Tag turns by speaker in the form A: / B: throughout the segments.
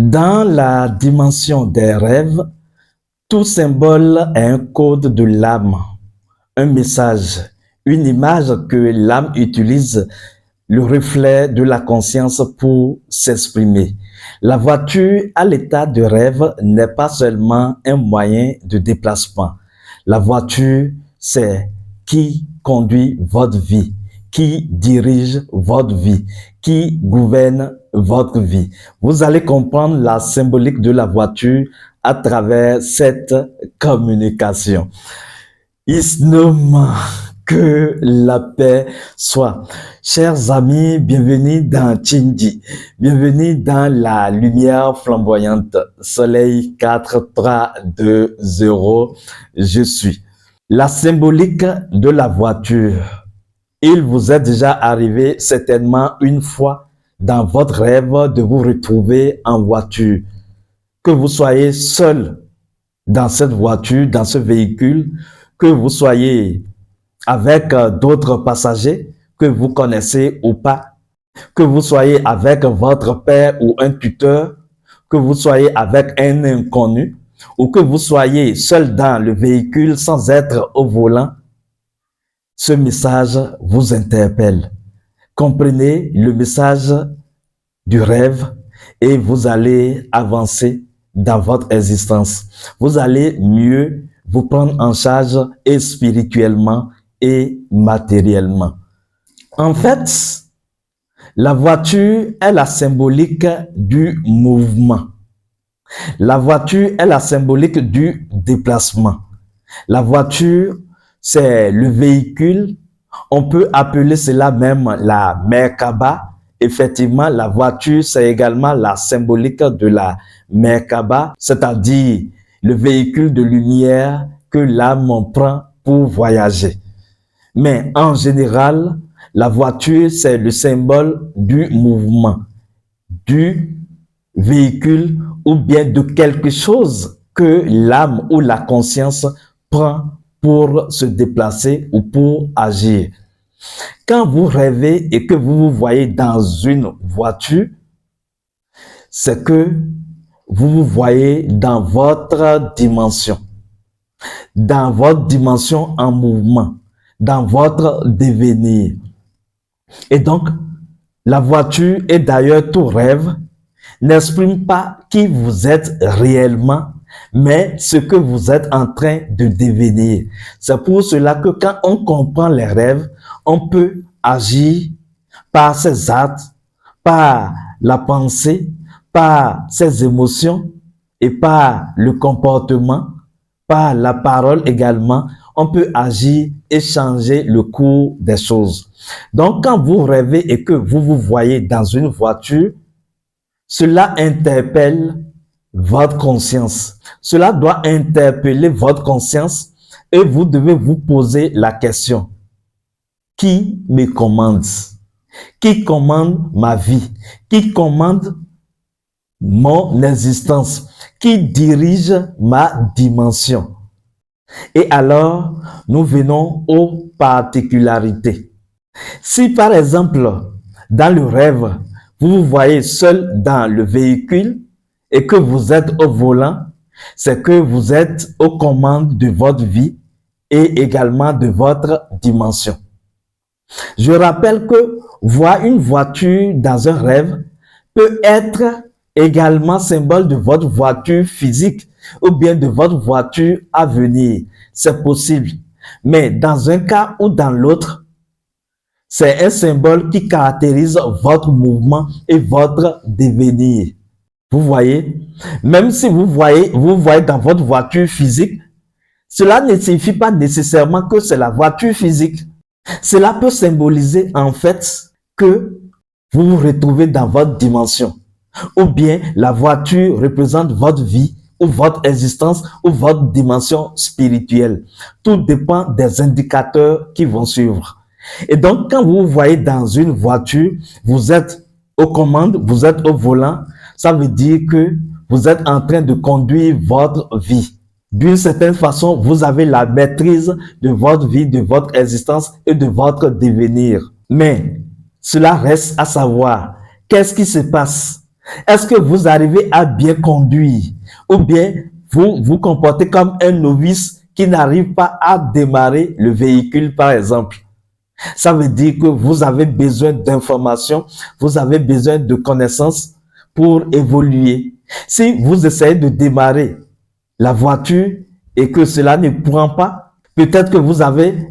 A: Dans la dimension des rêves, tout symbole est un code de l'âme, un message, une image que l'âme utilise, le reflet de la conscience pour s'exprimer. La voiture à l'état de rêve n'est pas seulement un moyen de déplacement. La voiture, c'est qui conduit votre vie, qui dirige votre vie, qui gouverne votre vie. Vous allez comprendre la symbolique de la voiture à travers cette communication. Isnoma, que la paix soit. Chers amis, bienvenue dans Tchindi. Bienvenue dans la lumière flamboyante. Soleil 4, 3, 2, 0, je suis. La symbolique de la voiture. Il vous est déjà arrivé certainement une fois dans votre rêve de vous retrouver en voiture. Que vous soyez seul dans cette voiture, dans ce véhicule, que vous soyez avec d'autres passagers que vous connaissez ou pas, que vous soyez avec votre père ou un tuteur, que vous soyez avec un inconnu, ou que vous soyez seul dans le véhicule sans être au volant, ce message vous interpelle. Comprenez le message du rêve et vous allez avancer dans votre existence. Vous allez mieux vous prendre en charge et spirituellement et matériellement. En fait, la voiture est la symbolique du mouvement. La voiture est la symbolique du déplacement. La voiture, c'est le véhicule. On peut appeler cela même la Merkaba. Effectivement, la voiture, c'est également la symbolique de la Merkaba, c'est-à-dire le véhicule de lumière que l'âme prend pour voyager. Mais en général, la voiture, c'est le symbole du mouvement, du véhicule ou bien de quelque chose que l'âme ou la conscience prend pour se déplacer ou pour agir. Quand vous rêvez et que vous vous voyez dans une voiture, c'est que vous vous voyez dans votre dimension en mouvement, dans votre devenir. Et donc, la voiture et d'ailleurs tout rêve n'exprime pas qui vous êtes réellement, mais ce que vous êtes en train de devenir. C'est pour cela que quand on comprend les rêves, on peut agir par ses actes, par la pensée, par ses émotions et par le comportement, par la parole également. On peut agir et changer le cours des choses. Donc, quand vous rêvez et que vous vous voyez dans une voiture, cela interpelle votre conscience. Cela doit interpeller votre conscience et vous devez vous poser la question. Qui me commande? Qui commande ma vie? Qui commande mon existence? Qui dirige ma dimension? Et alors, nous venons aux particularités. Si par exemple, dans le rêve, vous vous voyez seul dans le véhicule et que vous êtes au volant, c'est que vous êtes aux commandes de votre vie et également de votre dimension. Je rappelle que voir une voiture dans un rêve peut être également symbole de votre voiture physique ou bien de votre voiture à venir. C'est possible. Mais dans un cas ou dans l'autre, c'est un symbole qui caractérise votre mouvement et votre devenir. Vous voyez? Même si vous voyez dans votre voiture physique, cela ne signifie pas nécessairement que c'est la voiture physique. Cela peut symboliser en fait que vous vous retrouvez dans votre dimension. Ou bien la voiture représente votre vie ou votre existence ou votre dimension spirituelle. Tout dépend des indicateurs qui vont suivre. Et donc, quand vous vous voyez dans une voiture, vous êtes aux commandes, vous êtes au volant, ça veut dire que vous êtes en train de conduire votre vie. D'une certaine façon, vous avez la maîtrise de votre vie, de votre existence et de votre devenir. Mais cela reste à savoir, qu'est-ce qui se passe Est-ce que vous arrivez à bien conduire? Ou bien vous vous comportez comme un novice qui n'arrive pas à démarrer le véhicule, par exemple? Ça veut dire que vous avez besoin d'informations, vous avez besoin de connaissances pour évoluer. Si vous essayez de démarrer la voiture et que cela ne prend pas, peut-être que vous avez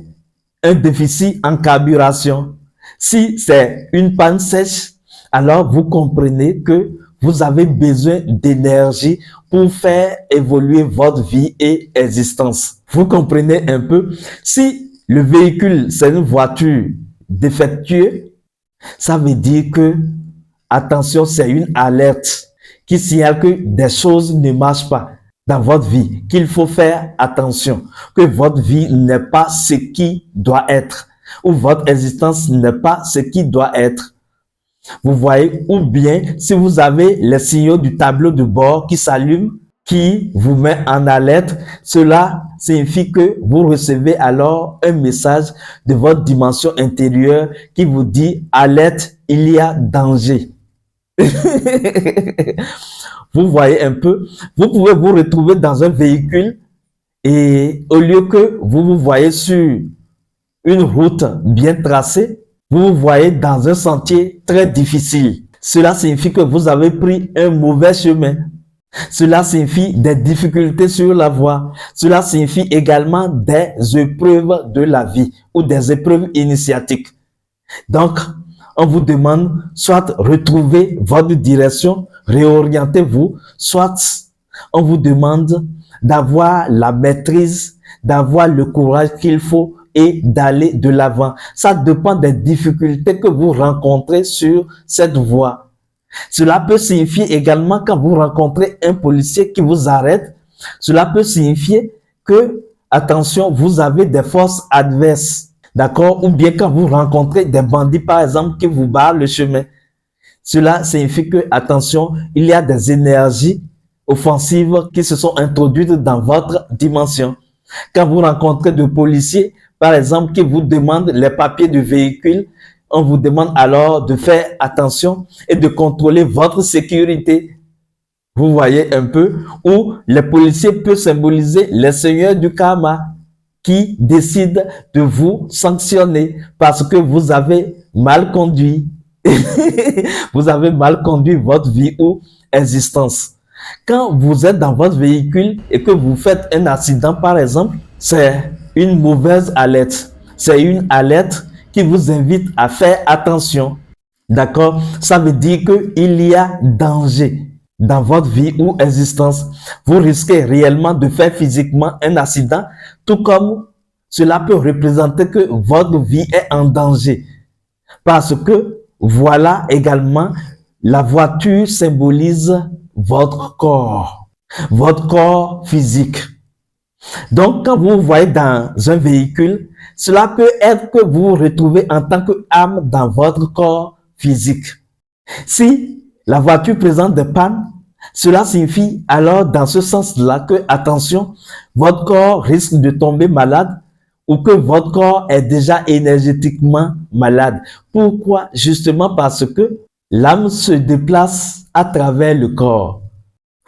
A: un déficit en carburation. Si c'est une panne sèche, alors vous comprenez que vous avez besoin d'énergie pour faire évoluer votre vie et existence. Vous comprenez un peu? Si le véhicule, c'est une voiture défectueuse, ça veut dire que, attention, c'est une alerte qui signale que des choses ne marchent pas dans votre vie, qu'il faut faire attention, que votre vie n'est pas ce qui doit être, ou votre existence n'est pas ce qui doit être. Vous voyez, ou bien si vous avez les signaux du tableau de bord qui s'allument, qui vous met en alerte, cela signifie que vous recevez alors un message de votre dimension intérieure qui vous dit alerte, il y a danger. Vous voyez un peu, vous pouvez vous retrouver dans un véhicule et au lieu que vous vous voyez sur une route bien tracée, vous vous voyez dans un sentier très difficile. Cela signifie que vous avez pris un mauvais chemin. Cela signifie des difficultés sur la voie. Cela signifie également des épreuves de la vie ou des épreuves initiatiques. Donc, on vous demande soit retrouver votre direction, réorientez-vous, soit on vous demande d'avoir la maîtrise, d'avoir le courage qu'il faut et d'aller de l'avant. Ça dépend des difficultés que vous rencontrez sur cette voie. Cela peut signifier également quand vous rencontrez un policier qui vous arrête, cela peut signifier que, attention, vous avez des forces adverses. D'accord? Ou bien quand vous rencontrez des bandits, par exemple, qui vous barrent le chemin. Cela signifie que, attention, il y a des énergies offensives qui se sont introduites dans votre dimension. Quand vous rencontrez des policiers, par exemple, qui vous demandent les papiers du véhicule, on vous demande alors de faire attention et de contrôler votre sécurité. Vous voyez un peu, où les policiers peuvent symboliser les seigneurs du karma qui décident de vous sanctionner parce que vous avez mal conduit. Vous avez mal conduit votre vie ou existence. Quand vous êtes dans votre véhicule et que vous faites un accident, par exemple, c'est une mauvaise alerte. C'est une alerte qui vous invite à faire attention. D'accord? Ça veut dire qu'il y a danger dans votre vie ou existence. Vous risquez réellement de faire physiquement un accident, tout comme cela peut représenter que votre vie est en danger. Parce que voilà également, la voiture symbolise votre corps physique. Donc, quand vous vous voyez dans un véhicule, cela peut être que vous vous retrouvez en tant qu'âme dans votre corps physique. Si la voiture présente des pannes, cela signifie alors dans ce sens-là que, attention, votre corps risque de tomber malade ou que votre corps est déjà énergétiquement malade. Pourquoi? Justement parce que l'âme se déplace à travers le corps.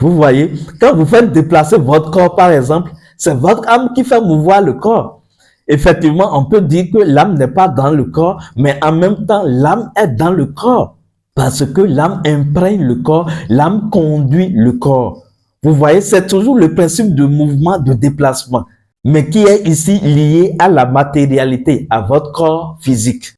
A: Vous voyez, quand vous faites déplacer votre corps, par exemple, c'est votre âme qui fait mouvoir le corps. Effectivement, on peut dire que l'âme n'est pas dans le corps, mais en même temps, l'âme est dans le corps. Parce que l'âme imprègne le corps, l'âme conduit le corps. Vous voyez, c'est toujours le principe de mouvement, de déplacement, mais qui est ici lié à la matérialité, à votre corps physique.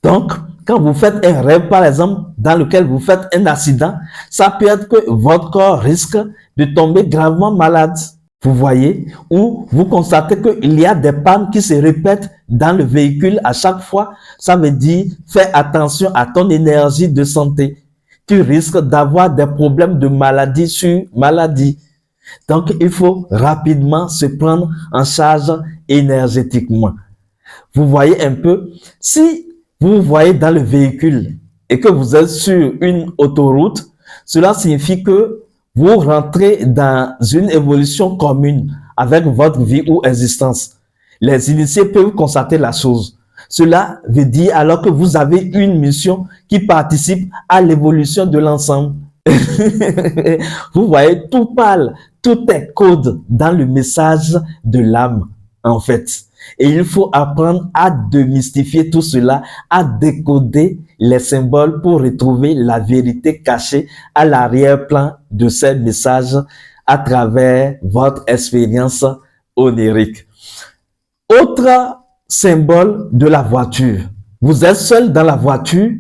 A: Donc, quand vous faites un rêve, par exemple, dans lequel vous faites un accident, ça peut être que votre corps risque de tomber gravement malade. Vous voyez, ou vous constatez qu'il y a des pannes qui se répètent dans le véhicule à chaque fois. Ça veut dire, fais attention à ton énergie de santé. Tu risques d'avoir des problèmes de maladie sur maladie. Donc, il faut rapidement se prendre en charge énergétiquement. Vous voyez un peu, si vous vous voyez dans le véhicule et que vous êtes sur une autoroute, cela signifie que vous rentrez dans une évolution commune avec votre vie ou existence. Les initiés peuvent constater la chose. Cela veut dire alors que vous avez une mission qui participe à l'évolution de l'ensemble. Vous voyez, tout parle, tout est code dans le message de l'âme, en fait. Et il faut apprendre à démystifier tout cela, à décoder les symboles pour retrouver la vérité cachée à l'arrière-plan de ces messages à travers votre expérience onirique. Autre symbole de la voiture. Vous êtes seul dans la voiture,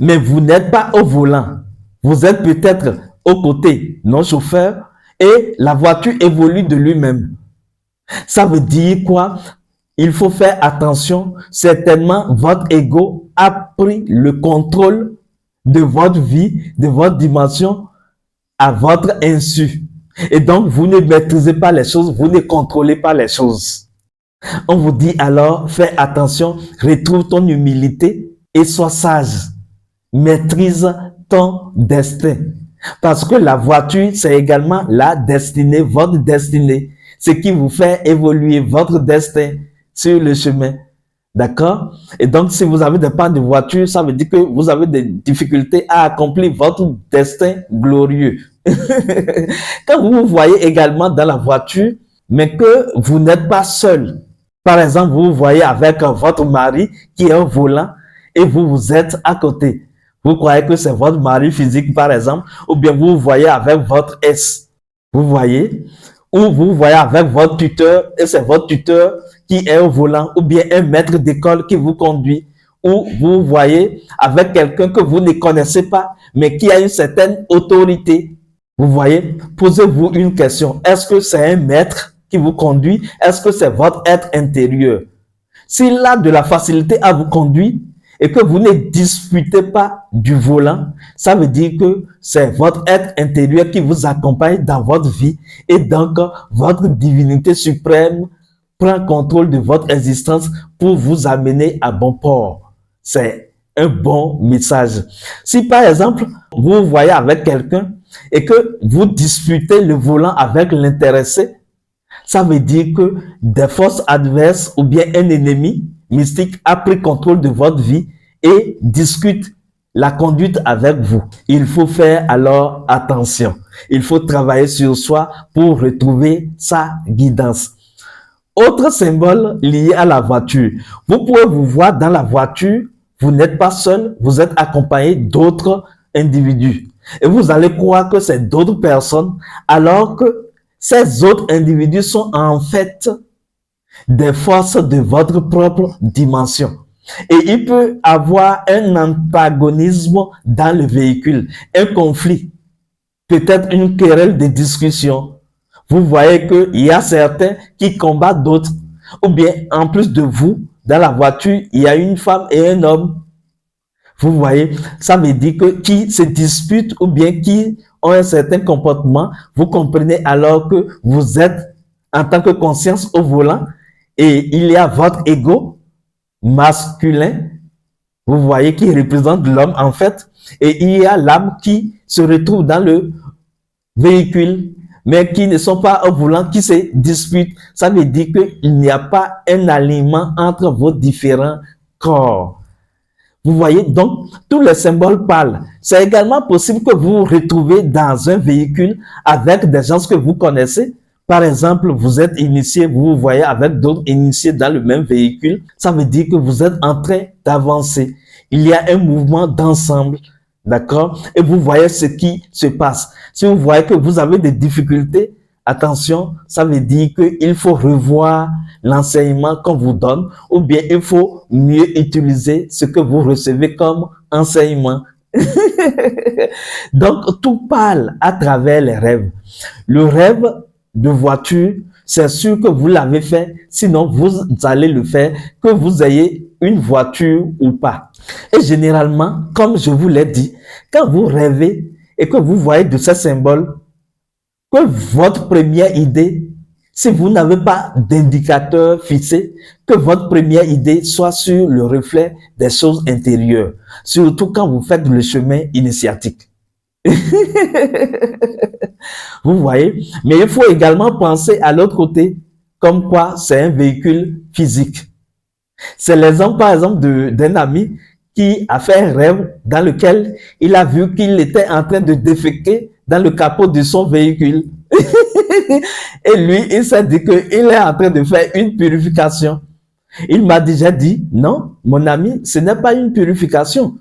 A: mais vous n'êtes pas au volant. Vous êtes peut-être au côté, non chauffeur, et la voiture évolue de lui-même. Ça veut dire quoi? Il faut faire attention. Certainement, votre ego a pris le contrôle de votre vie, de votre dimension, à votre insu. Et donc, vous ne maîtrisez pas les choses, vous ne contrôlez pas les choses. On vous dit alors, fais attention, retrouve ton humilité et sois sage. Maîtrise ton destin. Parce que la voiture, c'est également la destinée, votre destinée. Ce qui vous fait évoluer votre destin sur le chemin. D'accord? Et donc, si vous avez des pannes de voiture, ça veut dire que vous avez des difficultés à accomplir votre destin glorieux. Quand vous vous voyez également dans la voiture, mais que vous n'êtes pas seul. Par exemple, vous vous voyez avec votre mari qui est au volant et vous êtes à côté. Vous croyez que c'est votre mari physique, par exemple, ou bien vous vous voyez avec votre S. Vous voyez? Ou vous vous voyez avec votre tuteur et c'est votre tuteur qui est au volant, ou bien un maître d'école qui vous conduit, ou vous voyez avec quelqu'un que vous ne connaissez pas, mais qui a une certaine autorité. Vous voyez? Posez-vous une question. Est-ce que c'est un maître qui vous conduit? Est-ce que c'est votre être intérieur? S'il a de la facilité à vous conduire, et que vous ne disputez pas du volant, ça veut dire que c'est votre être intérieur qui vous accompagne dans votre vie et donc votre divinité suprême prend contrôle de votre existence pour vous amener à bon port. C'est un bon message. Si par exemple, vous vous voyez avec quelqu'un et que vous disputez le volant avec l'intéressé, ça veut dire que des forces adverses ou bien un ennemi mystique a pris contrôle de votre vie et discute la conduite avec vous. Il faut faire alors attention. Il faut travailler sur soi pour retrouver sa guidance. Autre symbole lié à la voiture. Vous pouvez vous voir dans la voiture, vous n'êtes pas seul, vous êtes accompagné d'autres individus. Et vous allez croire que c'est d'autres personnes, alors que ces autres individus sont en fait des forces de votre propre dimension. Et il peut avoir un antagonisme dans le véhicule, un conflit, peut-être une querelle de discussion. Vous voyez qu'il y a certains qui combattent d'autres. Ou bien, en plus de vous, dans la voiture, il y a une femme et un homme. Vous voyez, ça veut dire que qui se disputent ou bien qui ont un certain comportement, vous comprenez alors que vous êtes en tant que conscience au volant et il y a votre ego masculin, vous voyez, qui représente l'homme en fait, et il y a l'âme qui se retrouve dans le véhicule, mais qui ne sont pas au volant, qui se disputent. Ça veut dire qu'il n'y a pas un alignement entre vos différents corps. Vous voyez, donc, tous les symboles parlent. C'est également possible que vous vous retrouvez dans un véhicule avec des gens que vous connaissez. Par exemple, vous êtes initié, vous vous voyez avec d'autres initiés dans le même véhicule. Ça veut dire que vous êtes en train d'avancer. Il y a un mouvement d'ensemble, d'accord? Et vous voyez ce qui se passe. Si vous voyez que vous avez des difficultés, attention, ça veut dire qu'il faut revoir l'enseignement qu'on vous donne ou bien il faut mieux utiliser ce que vous recevez comme enseignement. Donc, tout parle à travers les rêves. Le rêve de voiture, c'est sûr que vous l'avez fait, sinon vous allez le faire, que vous ayez une voiture ou pas. Et généralement, comme je vous l'ai dit, quand vous rêvez et que vous voyez de ces symboles, que votre première idée, si vous n'avez pas d'indicateur fixé, que votre première idée soit sur le reflet des choses intérieures, surtout quand vous faites le chemin initiatique. Vous voyez? Mais il faut également penser à l'autre côté, comme quoi c'est un véhicule physique. C'est l'exemple, par exemple, d'un ami qui a fait un rêve dans lequel il a vu qu'il était en train de déféquer dans le capot de son véhicule. Et lui, il s'est dit qu'il est en train de faire une purification. Il m'a déjà dit, non, mon ami, ce n'est pas une purification.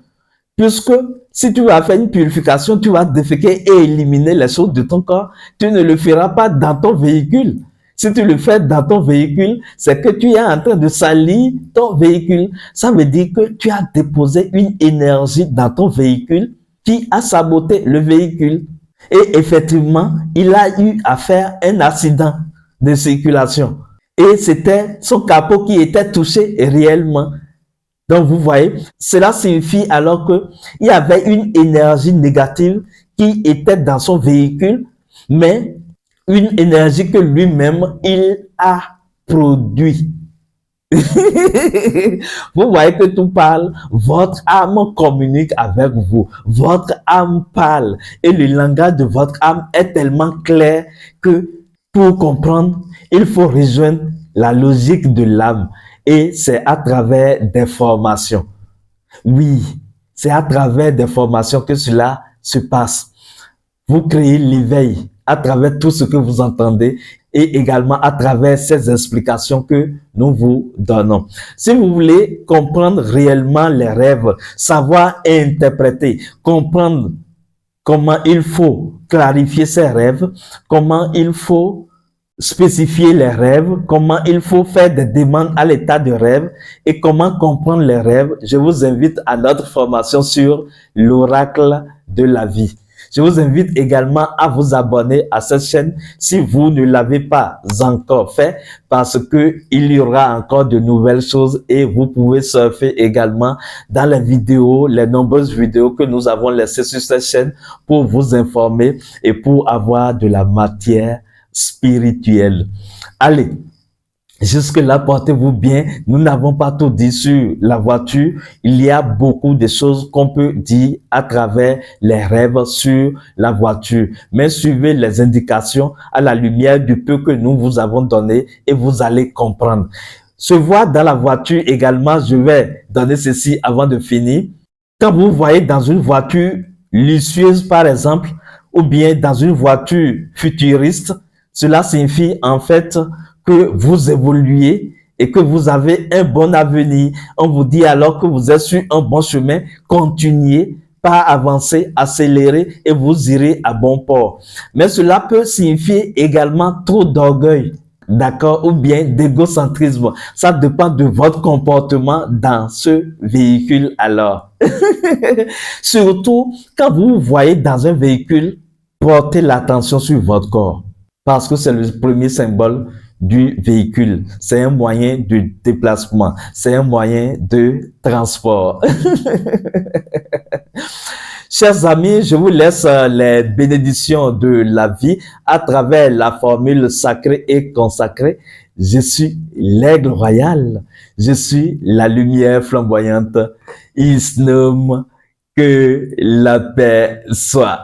A: Puisque si tu vas faire une purification, tu vas déféquer et éliminer les choses de ton corps. Tu ne le feras pas dans ton véhicule. Si tu le fais dans ton véhicule, c'est que tu es en train de salir ton véhicule. Ça veut dire que tu as déposé une énergie dans ton véhicule qui a saboté le véhicule. Et effectivement, il a eu à faire un accident de circulation. Et c'était son capot qui était touché réellement. Donc, vous voyez, cela signifie alors qu'il y avait une énergie négative qui était dans son véhicule, mais une énergie que lui-même, il a produit. Vous voyez que tout parle, votre âme communique avec vous, votre âme parle et le langage de votre âme est tellement clair que pour comprendre, il faut rejoindre la logique de l'âme et c'est à travers des formations. Oui, c'est à travers des formations que cela se passe. Vous créez l'éveil à travers tout ce que vous entendez et également à travers ces explications que nous vous donnons. Si vous voulez comprendre réellement les rêves, savoir interpréter, comprendre comment il faut clarifier ces rêves, comment il faut spécifier les rêves, comment il faut faire des demandes à l'état de rêve et comment comprendre les rêves, je vous invite à notre formation sur l'oracle de la vie. Je vous invite également à vous abonner à cette chaîne si vous ne l'avez pas encore fait parce que il y aura encore de nouvelles choses et vous pouvez surfer également dans les vidéos, les nombreuses vidéos que nous avons laissées sur cette chaîne pour vous informer et pour avoir de la matière spirituelle. Allez, jusque-là, portez-vous bien. Nous n'avons pas tout dit sur la voiture. Il y a beaucoup de choses qu'on peut dire à travers les rêves sur la voiture. Mais suivez les indications à la lumière du peu que nous vous avons donné et vous allez comprendre. Se voir dans la voiture également, je vais donner ceci avant de finir. Quand vous voyez dans une voiture luxueuse, par exemple, ou bien dans une voiture futuriste, cela signifie en fait que vous évoluez et que vous avez un bon avenir. On vous dit alors que vous êtes sur un bon chemin, continuez, pas avancer, accélérer et vous irez à bon port. Mais cela peut signifier également trop d'orgueil, d'accord, ou bien d'égocentrisme. Ça dépend de votre comportement dans ce véhicule alors. Surtout, quand vous voyez dans un véhicule, portez l'attention sur votre corps parce que c'est le premier symbole du véhicule. C'est un moyen de déplacement. C'est un moyen de transport. Chers amis, je vous laisse les bénédictions de la vie à travers la formule sacrée et consacrée. Je suis l'aigle royal. Je suis la lumière flamboyante. Il se nomme que la paix soit.